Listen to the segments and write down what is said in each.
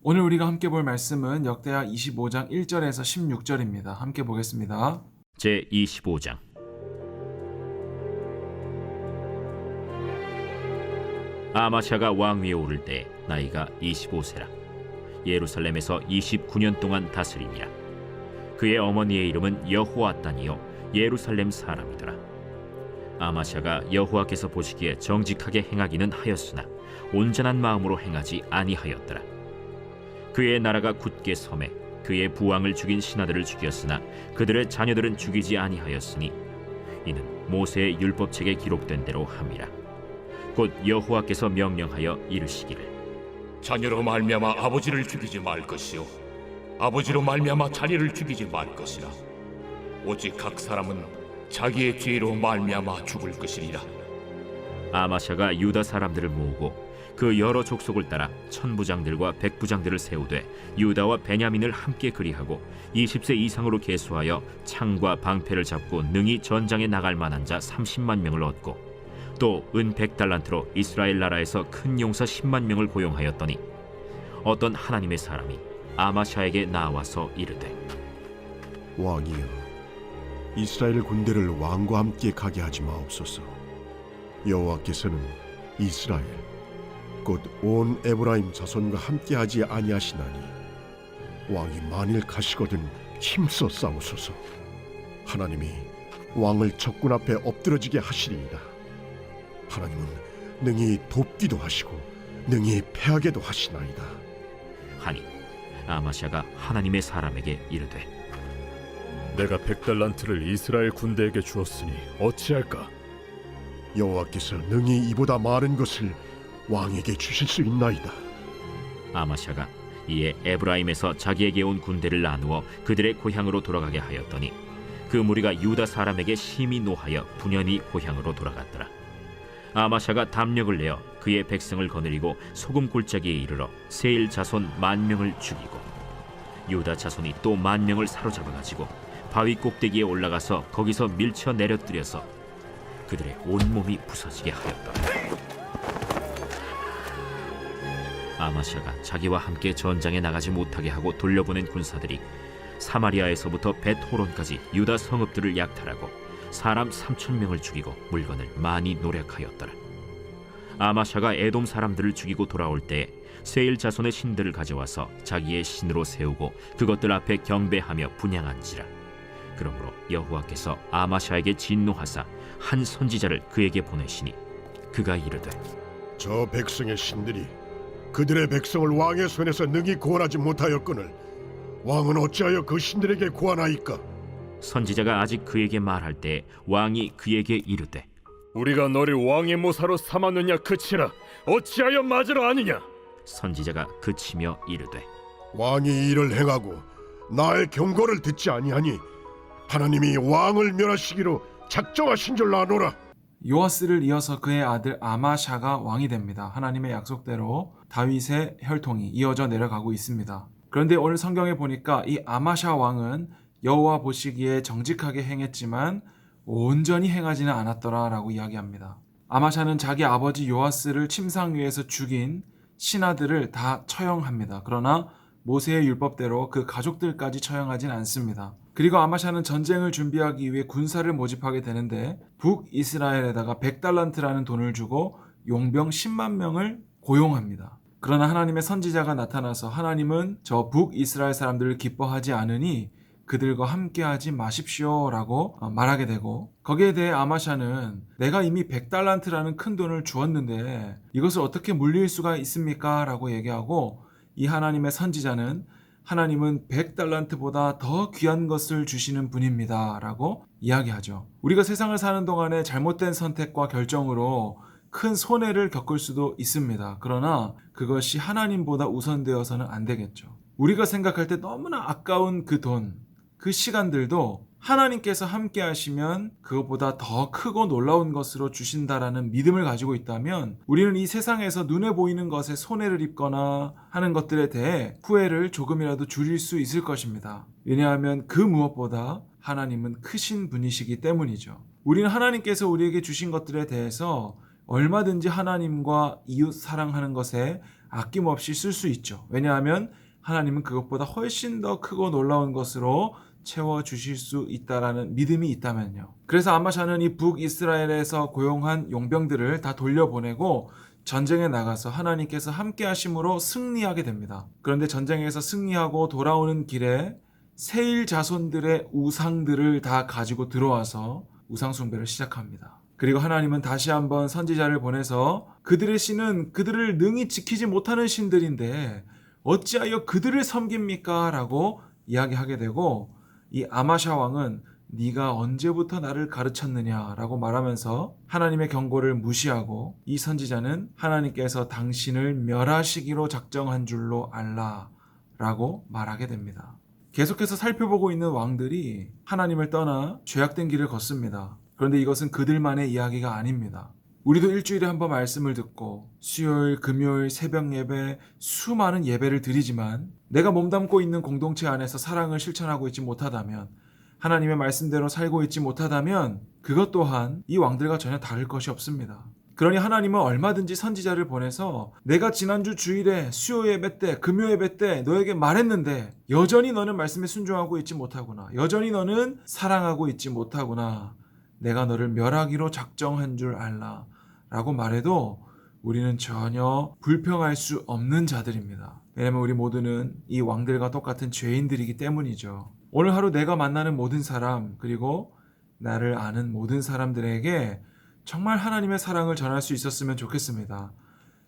오늘 우리가 함께 볼 말씀은 역대하 25장 1절에서 16절입니다. 함께 보겠습니다. 제 25장. 아마샤가 왕위에 오를 때 나이가 25세라. 예루살렘에서 29년 동안 다스리니라. 그의 어머니의 이름은 여호아단이요 예루살렘 사람이더라. 아마샤가 여호와께서 보시기에 정직하게 행하기는 하였으나 온전한 마음으로 행하지 아니하였더라. 그의 나라가 굳게 섬에 그의 부왕을 죽인 신하들을 죽였으나 그들의 자녀들은 죽이지 아니하였으니 이는 모세의 율법책에 기록된 대로 함이라. 곧 여호와께서 명령하여 이르시기를 자녀로 말미암아 아버지를 죽이지 말 것이요 아버지로 말미암아 자녀를 죽이지 말 것이라. 오직 각 사람은 자기의 죄로 말미암아 죽을 것이리라. 아마샤가 유다 사람들을 모으고 그 여러 족속을 따라 천부장들과 백부장들을 세우되 유다와 베냐민을 함께 그리하고 20세 이상으로 계수하여 창과 방패를 잡고 능히 전장에 나갈 만한 자 30만 명을 얻고 또 은 100달란트로 이스라엘 나라에서 큰 용사 10만 명을 고용하였더니 어떤 하나님의 사람이 아마샤에게 나와서 이르되 왕이여, 이스라엘 군대를 왕과 함께 가게 하지 마옵소서. 여호와께서는 이스라엘 곧 온 에브라임 자손과 함께하지 아니하시나니 왕이 만일 가시거든 힘써 싸우소서. 하나님이 왕을 적군 앞에 엎드러지게 하시리이다. 하나님은 능히 돕기도 하시고 능히 패하게도 하시나이다 하니 아마샤가 하나님의 사람에게 이르되 내가 100달란트를 이스라엘 군대에게 주었으니 어찌할까? 여호와께서 능히 이보다 많은 것을 왕에게 주실 수 있나이다. 아마샤가 이에 에브라임에서 자기에게 온 군대를 나누어 그들의 고향으로 돌아가게 하였더니 그 무리가 유다 사람에게 심히 노하여 분연히 고향으로 돌아갔더라. 아마샤가 담력을 내어 그의 백성을 거느리고 소금 골짜기에 이르러 세일 자손 10,000명을 죽이고 유다 자손이 또 10,000명을 사로잡아가지고 바위 꼭대기에 올라가서 거기서 밀쳐 내려뜨려서 그들의 온몸이 부서지게 하였더라. 아마샤가 자기와 함께 전장에 나가지 못하게 하고 돌려보낸 군사들이 사마리아에서부터 벳호론까지 유다 성읍들을 약탈하고 사람 3,000명을 죽이고 물건을 많이 노력하였더라. 아마샤가 에돔 사람들을 죽이고 돌아올 때 세일 자손의 신들을 가져와서 자기의 신으로 세우고 그것들 앞에 경배하며 분향한지라. 그러므로 여호와께서 아마샤에게 진노하사 한 선지자를 그에게 보내시니 그가 이르되 저 백성의 신들이 그들의 백성을 왕의 손에서 능히 구원하지 못하였거늘 왕은 어찌하여 그 신들에게 구하나이까? 선지자가 아직 그에게 말할 때 왕이 그에게 이르되 우리가 너를 왕의 모사로 삼았느냐 그치라. 어찌하여 맞으라 하느냐? 선지자가 그치며 이르되 왕이 이를 행하고 나의 경고를 듣지 아니하니 하나님이 왕을 멸하시기로 작정하신 줄 아노라. 요아스를 이어서 그의 아들 아마샤가 왕이 됩니다. 하나님의 약속대로 다윗의 혈통이 이어져 내려가고 있습니다. 그런데 오늘 성경에 보니까 이 아마샤 왕은 여호와 보시기에 정직하게 행했지만 온전히 행하지는 않았더라 라고 이야기합니다. 아마샤는 자기 아버지 요아스를 침상 위에서 죽인 신하들을 다 처형합니다. 그러나 모세의 율법대로 그 가족들까지 처형하진 않습니다. 그리고 아마샤는 전쟁을 준비하기 위해 군사를 모집하게 되는데 북이스라엘에다가 100달란트라는 돈을 주고 용병 10만 명을 고용합니다. 그러나 하나님의 선지자가 나타나서 하나님은 저 북이스라엘 사람들을 기뻐하지 않으니 그들과 함께하지 마십시오 라고 말하게 되고, 거기에 대해 아마샤는 내가 이미 100달란트라는 큰 돈을 주었는데 이것을 어떻게 물릴 수가 있습니까? 라고 얘기하고, 이 하나님의 선지자는 하나님은 100달란트보다 더 귀한 것을 주시는 분입니다 라고 이야기하죠. 우리가 세상을 사는 동안에 잘못된 선택과 결정으로 큰 손해를 겪을 수도 있습니다. 그러나 그것이 하나님보다 우선되어서는 안 되겠죠. 우리가 생각할 때 너무나 아까운 그 돈, 그 시간들도 하나님께서 함께 하시면 그것보다 더 크고 놀라운 것으로 주신다라는 믿음을 가지고 있다면 우리는 이 세상에서 눈에 보이는 것에 손해를 입거나 하는 것들에 대해 후회를 조금이라도 줄일 수 있을 것입니다. 왜냐하면 그 무엇보다 하나님은 크신 분이시기 때문이죠. 우리는 하나님께서 우리에게 주신 것들에 대해서 얼마든지 하나님과 이웃 사랑하는 것에 아낌없이 쓸 수 있죠. 왜냐하면 하나님은 그것보다 훨씬 더 크고 놀라운 것으로 채워주실 수 있다라는 믿음이 있다면요. 그래서 아마샤는 이 북이스라엘에서 고용한 용병들을 다 돌려보내고 전쟁에 나가서 하나님께서 함께 하심으로 승리하게 됩니다. 그런데 전쟁에서 승리하고 돌아오는 길에 세일 자손들의 우상들을 다 가지고 들어와서 우상 숭배를 시작합니다. 그리고 하나님은 다시 한번 선지자를 보내서 그들의 신은 그들을 능히 지키지 못하는 신들인데 어찌하여 그들을 섬깁니까? 라고 이야기하게 되고, 이 아마샤 왕은 네가 언제부터 나를 가르쳤느냐라고 말하면서 하나님의 경고를 무시하고, 이 선지자는 하나님께서 당신을 멸하시기로 작정한 줄로 알라라고 말하게 됩니다. 계속해서 살펴보고 있는 왕들이 하나님을 떠나 죄악된 길을 걷습니다. 그런데 이것은 그들만의 이야기가 아닙니다. 우리도 일주일에 한 번 말씀을 듣고 수요일, 금요일, 새벽 예배, 수많은 예배를 드리지만 내가 몸담고 있는 공동체 안에서 사랑을 실천하고 있지 못하다면, 하나님의 말씀대로 살고 있지 못하다면 그것 또한 이 왕들과 전혀 다를 것이 없습니다. 그러니 하나님은 얼마든지 선지자를 보내서 내가 지난주 주일에 수요 예배 때, 금요 예배 때 너에게 말했는데 여전히 너는 말씀에 순종하고 있지 못하구나, 여전히 너는 사랑하고 있지 못하구나, 내가 너를 멸하기로 작정한 줄 알라 라고 말해도 우리는 전혀 불평할 수 없는 자들입니다. 왜냐하면 우리 모두는 이 왕들과 똑같은 죄인들이기 때문이죠. 오늘 하루 내가 만나는 모든 사람, 그리고 나를 아는 모든 사람들에게 정말 하나님의 사랑을 전할 수 있었으면 좋겠습니다.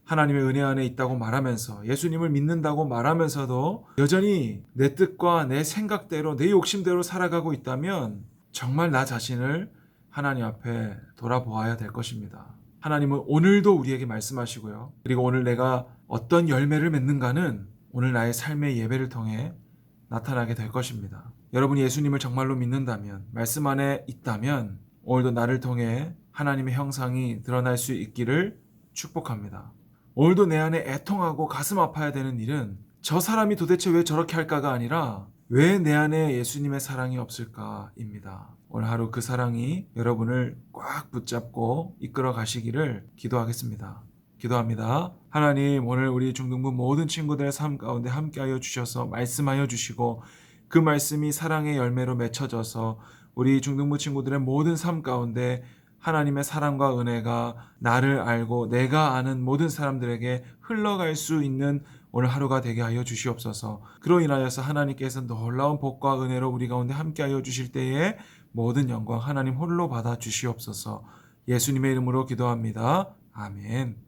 하나님의 은혜 안에 있다고 말하면서, 예수님을 믿는다고 말하면서도 여전히 내 뜻과 내 생각대로, 내 욕심대로 살아가고 있다면 정말 나 자신을 하나님 앞에 돌아보아야 될 것입니다. 하나님은 오늘도 우리에게 말씀하시고요. 그리고 오늘 내가 어떤 열매를 맺는가는 오늘 나의 삶의 예배를 통해 나타나게 될 것입니다. 여러분이 예수님을 정말로 믿는다면, 말씀 안에 있다면 오늘도 나를 통해 하나님의 형상이 드러날 수 있기를 축복합니다. 오늘도 내 안에 애통하고 가슴 아파야 되는 일은 저 사람이 도대체 왜 저렇게 할까가 아니라 왜 내 안에 예수님의 사랑이 없을까입니다. 오늘 하루 그 사랑이 여러분을 꽉 붙잡고 이끌어 가시기를 기도하겠습니다. 기도합니다. 하나님, 오늘 우리 중등부 모든 친구들의 삶 가운데 함께하여 주셔서 말씀하여 주시고, 그 말씀이 사랑의 열매로 맺혀져서 우리 중등부 친구들의 모든 삶 가운데 하나님의 사랑과 은혜가 나를 알고 내가 아는 모든 사람들에게 흘러갈 수 있는 오늘 하루가 되게 하여 주시옵소서. 그로 인하여서 하나님께서 놀라운 복과 은혜로 우리 가운데 함께하여 주실 때에 모든 영광 하나님 홀로 받아 주시옵소서. 예수님의 이름으로 기도합니다. 아멘.